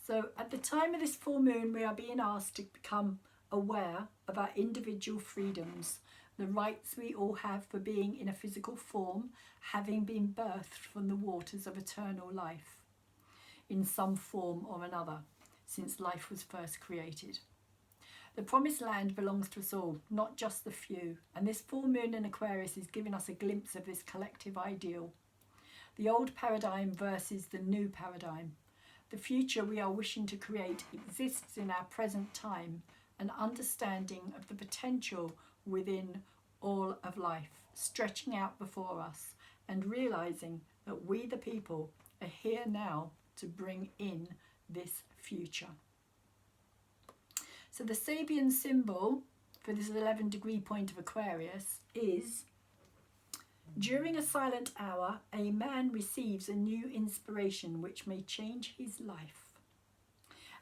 S1: So at the time of this full moon, we are being asked to become aware of our individual freedoms, the rights we all have for being in a physical form, having been birthed from the waters of eternal life in some form or another since life was first created. The promised land belongs to us all, not just the few, and this full moon in Aquarius is giving us a glimpse of this collective ideal. The old paradigm versus the new paradigm. The future we are wishing to create exists in our present time, an understanding of the potential within all of life, stretching out before us and realizing that we the people are here now to bring in this future. So the Sabian symbol for this 11 degree point of Aquarius is: during a silent hour, a man receives a new inspiration which may change his life.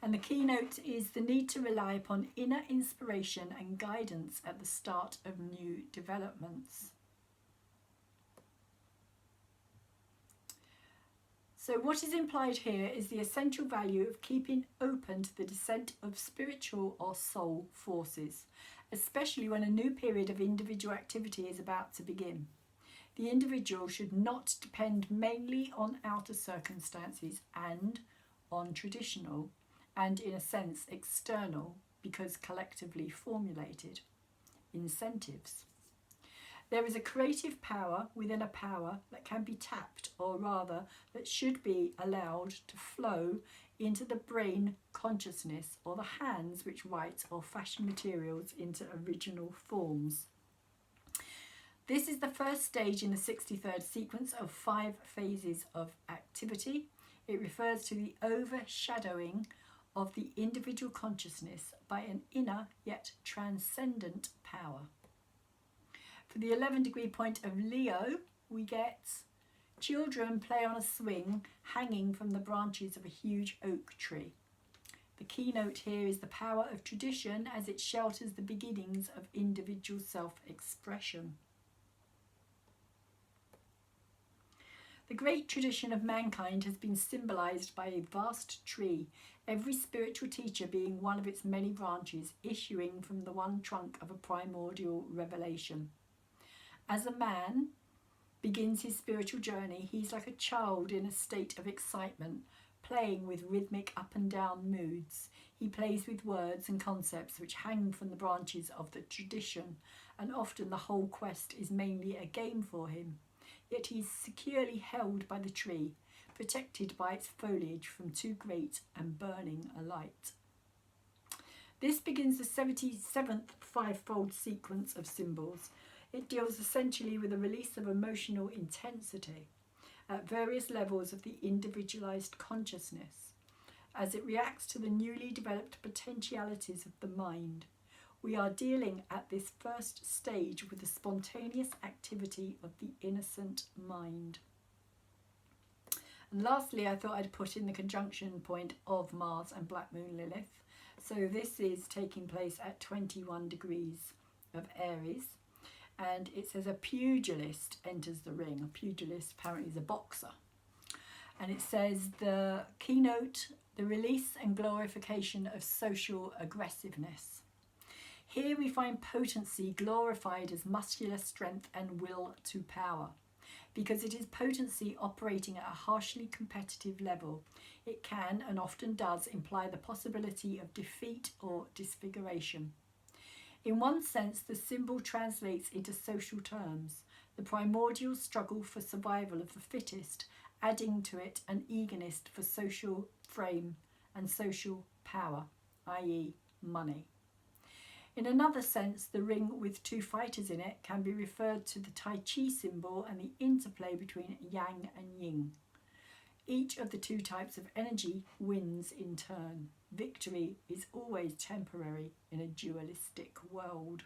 S1: And the keynote is the need to rely upon inner inspiration and guidance at the start of new developments. So what is implied here is the essential value of keeping open to the descent of spiritual or soul forces, especially when a new period of individual activity is about to begin. The individual should not depend mainly on outer circumstances and on traditional and, in a sense, external, because collectively formulated, incentives. There is a creative power within a power that can be tapped, or rather that should be allowed to flow into the brain consciousness or the hands which write or fashion materials into original forms. This is the first stage in the 63rd sequence of 5 phases of activity. It refers to the overshadowing of the individual consciousness by an inner yet transcendent power. For the 11 degree point of Leo, we get children play on a swing hanging from the branches of a huge oak tree. The keynote here is the power of tradition as it shelters the beginnings of individual self-expression. The great tradition of mankind has been symbolized by a vast tree, every spiritual teacher being one of its many branches, issuing from the one trunk of a primordial revelation. As a man begins his spiritual journey, he's like a child in a state of excitement, playing with rhythmic up and down moods. He plays with words and concepts which hang from the branches of the tradition, and often the whole quest is mainly a game for him. Yet he is securely held by the tree, protected by its foliage from too great and burning a light. This begins the 77th fivefold sequence of symbols. It deals essentially with a release of emotional intensity at various levels of the individualized consciousness as it reacts to the newly developed potentialities of the mind. We are dealing at this first stage with the spontaneous activity of the innocent mind. And lastly, I thought I'd put in the conjunction point of Mars and Black Moon Lilith. So this is taking place at 21 degrees of Aries. And it says a pugilist enters the ring. A pugilist apparently is a boxer. And it says the keynote, the release and glorification of social aggressiveness. Here we find potency glorified as muscular strength and will to power. Because it is potency operating at a harshly competitive level, it can and often does imply the possibility of defeat or disfiguration. In one sense, the symbol translates into social terms, the primordial struggle for survival of the fittest, adding to it an eagerness for social frame and social power, i.e. money. In another sense, the ring with two fighters in it can be referred to the Tai Chi symbol and the interplay between yang and yin. Each of the two types of energy wins in turn. Victory is always temporary in a dualistic world.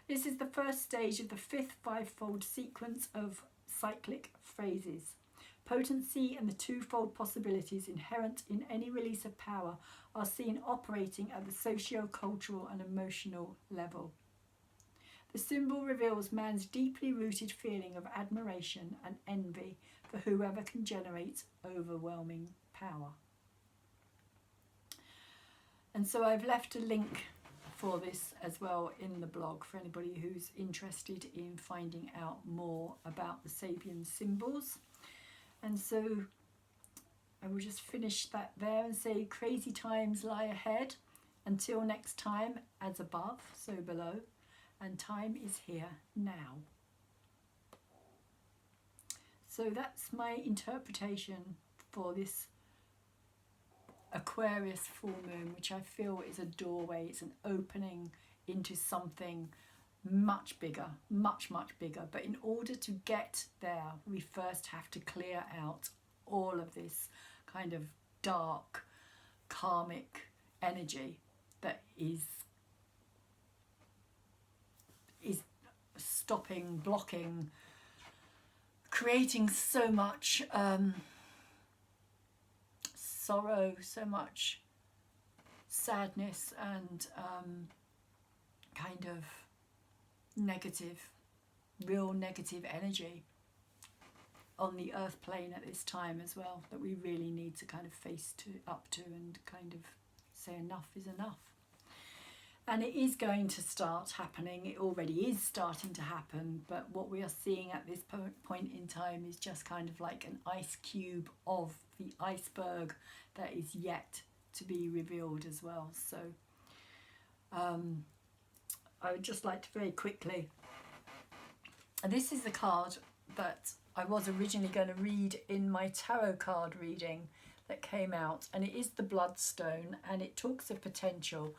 S1: This is the first stage of the fifth fivefold sequence of cyclic phrases. Potency and the twofold possibilities inherent in any release of power are seen operating at the socio-cultural and emotional level. The symbol reveals man's deeply rooted feeling of admiration and envy for whoever can generate overwhelming power. And so I've left a link for this as well in the blog for anybody who's interested in finding out more about the Sabian symbols. And so I will just finish that there and say crazy times lie ahead. Until next time, as above, so below, and time is here now. So that's my interpretation for this Aquarius full moon, which I feel is a doorway. It's an opening into something much bigger, much bigger. But in order to get there, we first have to clear out all of this kind of dark, karmic energy that is stopping, blocking, creating so much sorrow, so much sadness and kind of negative, real negative energy on the earth plane at this time as well, that we really need to kind of face up to and kind of say enough is enough. And it is going to start happening. It already is starting to happen, but what we are seeing at this point in time is just kind of like an ice cube of the iceberg that is yet to be revealed as well. So I would just like to very quickly, and this is the card that I was originally going to read in my tarot card reading that came out, and it is the Bloodstone, and it talks of potential.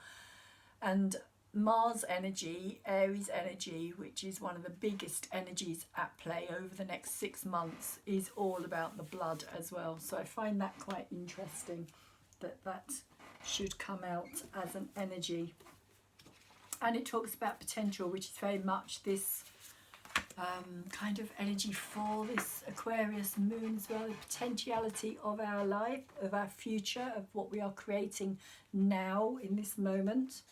S1: And Mars energy, Aries energy, which is one of the biggest energies at play over the next 6 months, is all about the blood as well. So I find that quite interesting, that should come out as an energy. And it talks about potential, which is very much this kind of energy for this Aquarius moon as well, the potentiality of our life, of our future, of what we are creating now in this moment.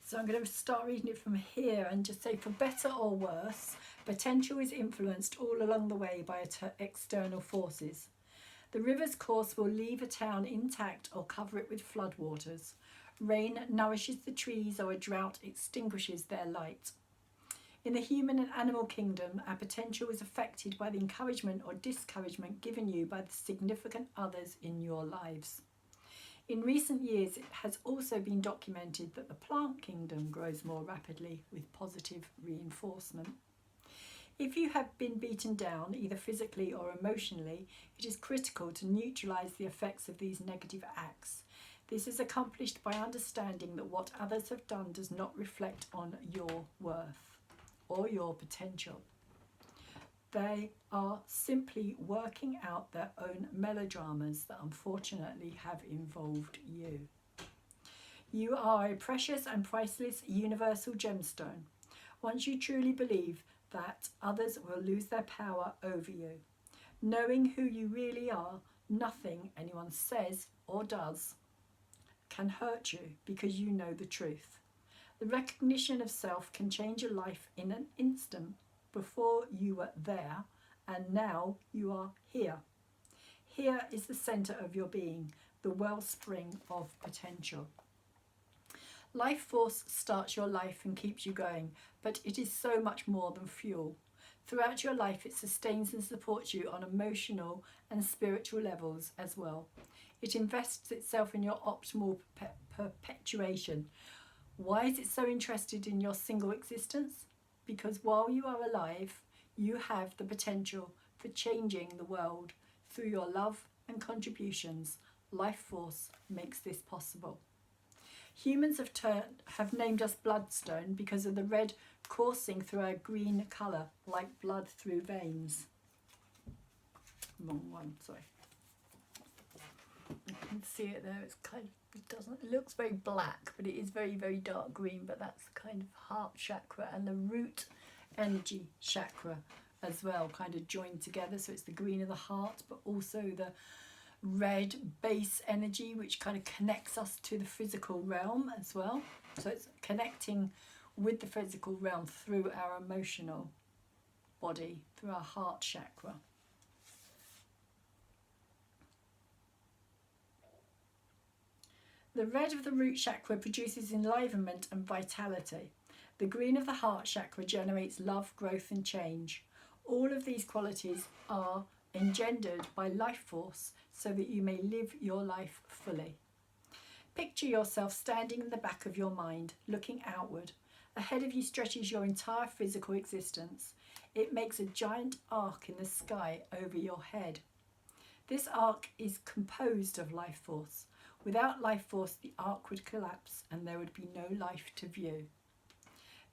S1: So I'm going to start reading it from here and just say, for better or worse, potential is influenced all along the way by external forces. The river's course will leave a town intact or cover it with floodwaters. Rain nourishes the trees or a drought extinguishes their light. In the human and animal kingdom, our potential is affected by the encouragement or discouragement given you by the significant others in your lives. In recent years, it has also been documented that the plant kingdom grows more rapidly with positive reinforcement. If you have been beaten down, either physically or emotionally, it is critical to neutralize the effects of these negative acts. This is accomplished by understanding that what others have done does not reflect on your worth or your potential. They are simply working out their own melodramas that unfortunately have involved you. You are a precious and priceless universal gemstone. Once you truly believe that, others will lose their power over you. Knowing who you really are, nothing anyone says or does can hurt you because you know the truth. The recognition of self can change your life in an instant. Before you were there, and now you are here. Here is the centre of your being, the wellspring of potential. Life force starts your life and keeps you going, but it is so much more than fuel. Throughout your life, it sustains and supports you on emotional and spiritual levels as well. It invests itself in your optimal perpetuation. Why is it so interested in your single existence? Because while you are alive, you have the potential for changing the world. Through your love and contributions, life force makes this possible. Humans have named us bloodstone because of the red coursing through our green colour, like blood through veins. Wrong one, sorry. You can see it there. It's kind of, it looks very black, but it is very, very dark green. But that's the kind of heart chakra and the root energy chakra as well, kind of joined together. So it's the green of the heart, but also the red base energy, which kind of connects us to the physical realm as well. So it's connecting with the physical realm through our emotional body, through our heart chakra. The red of the root chakra produces enlivenment and vitality. The green of the heart chakra generates love, growth and change. All of these qualities are engendered by life force so that you may live your life fully. Picture yourself standing in the back of your mind, looking outward. Ahead of you stretches your entire physical existence. It makes a giant arc in the sky over your head. This arc is composed of life force. Without life force, the arc would collapse and there would be no life to view.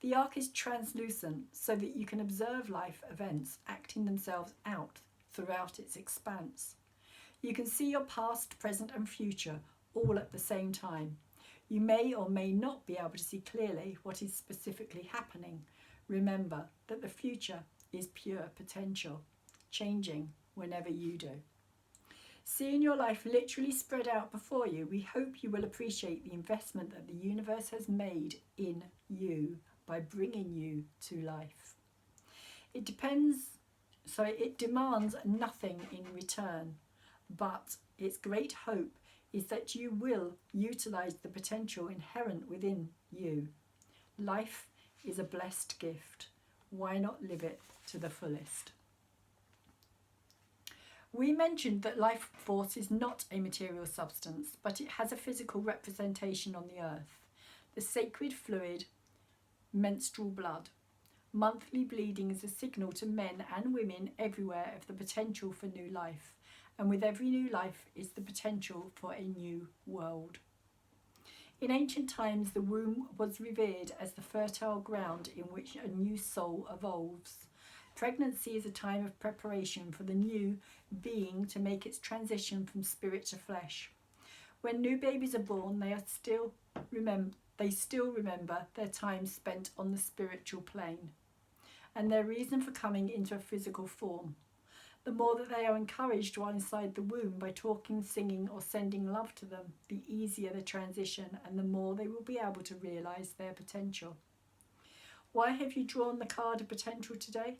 S1: The arc is translucent so that you can observe life events acting themselves out throughout its expanse. You can see your past, present and future all at the same time. You may or may not be able to see clearly what is specifically happening. Remember that the future is pure potential, changing whenever you do. Seeing your life literally spread out before you, we hope you will appreciate the investment that the universe has made in you by bringing you to life. It demands nothing in return, but its great hope is that you will utilize the potential inherent within you. Life is a blessed gift. Why not live it to the fullest? We mentioned that life force is not a material substance, but it has a physical representation on the earth. The sacred fluid, menstrual blood. Monthly bleeding is a signal to men and women everywhere of the potential for new life. And with every new life is the potential for a new world. In ancient times, the womb was revered as the fertile ground in which a new soul evolves. Pregnancy is a time of preparation for the new being to make its transition from spirit to flesh. When new babies are born, they still remember their time spent on the spiritual plane and their reason for coming into a physical form. The more that they are encouraged while inside the womb by talking, singing or sending love to them, the easier the transition and the more they will be able to realise their potential. Why have you drawn the card of potential today?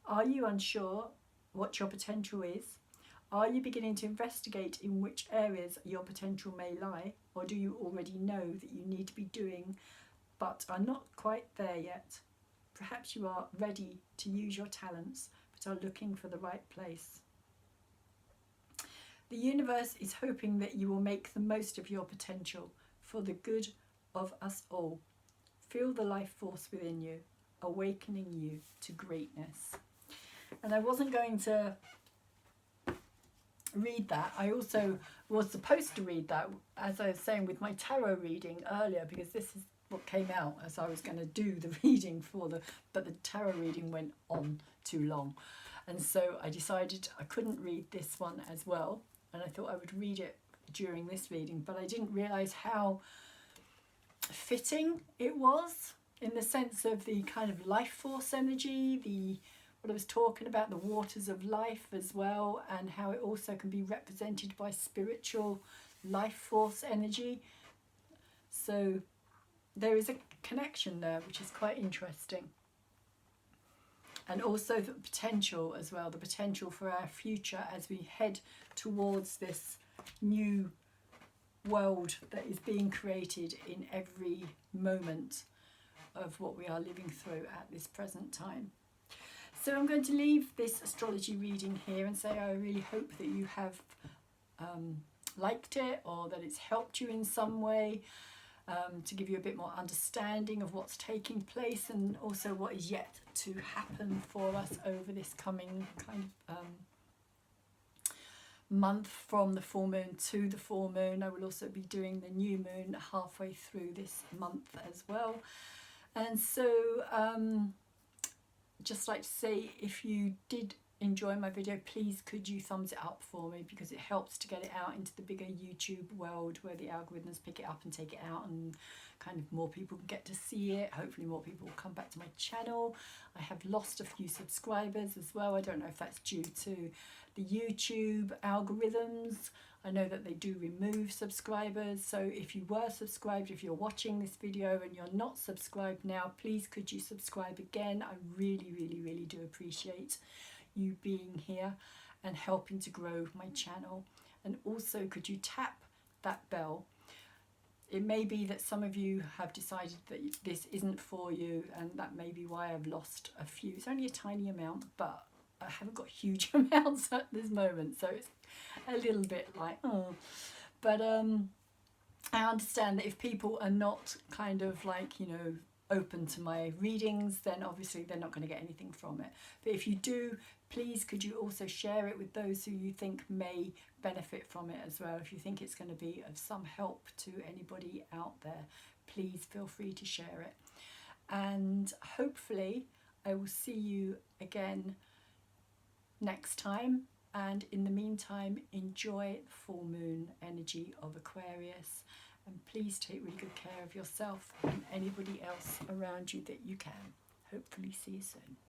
S1: Are you unsure what your potential is? Are you beginning to investigate in which areas your potential may lie? Or do you already know that you need to be doing but are not quite there yet? Perhaps you are ready to use your talents but are looking for the right place. The universe is hoping that you will make the most of your potential for the good of us all. Feel the life force within you, awakening you to greatness. And I wasn't going to read that. I also was supposed to read that, as I was saying, with my tarot reading earlier, because this is what came out as I was going to do the reading but the tarot reading went on too long. And so I decided I couldn't read this one as well. And I thought I would read it during this reading, but I didn't realise how fitting it was, in the sense of the kind of life force energy, what I was talking about, the waters of life as well, and how it also can be represented by spiritual life force energy. So there is a connection there, which is quite interesting. And also the potential as well, the potential for our future as we head towards this new world that is being created in every moment of what we are living through at this present time. So I'm going to leave this astrology reading here and say I really hope that you have liked it, or that it's helped you in some way, to give you a bit more understanding of what's taking place, and also what is yet to happen for us over this coming kind of month from the full moon to the full moon. I will also be doing the new moon halfway through this month as well. And so just like to say, if you did enjoy my video, please could you thumbs it up for me, because it helps to get it out into the bigger YouTube world, where the algorithms pick it up and take it out, and kind of more people get to see it. Hopefully more people will come back to my channel. I have lost a few subscribers as well. I don't know if that's due to the YouTube algorithms. I know that they do remove subscribers, so if you were subscribed, if you're watching this video and you're not subscribed now, please could you subscribe again. I really, really, really do appreciate you being here and helping to grow my channel. And also, could you tap that bell? It may be that some of you have decided that this isn't for you, and that may be why I've lost a few. It's only a tiny amount, but I haven't got huge amounts at this moment, so it's a little bit like, oh. But I understand that if people are not kind of like, you know, open to my readings, then obviously they're not going to get anything from it. But if you do, please could you also share it with those who you think may benefit from it as well. If you think it's going to be of some help to anybody out there, please feel free to share it. And hopefully I will see you again next time. And in the meantime, enjoy the full moon energy of Aquarius, and please take really good care of yourself and anybody else around you that you can. Hopefully see you soon.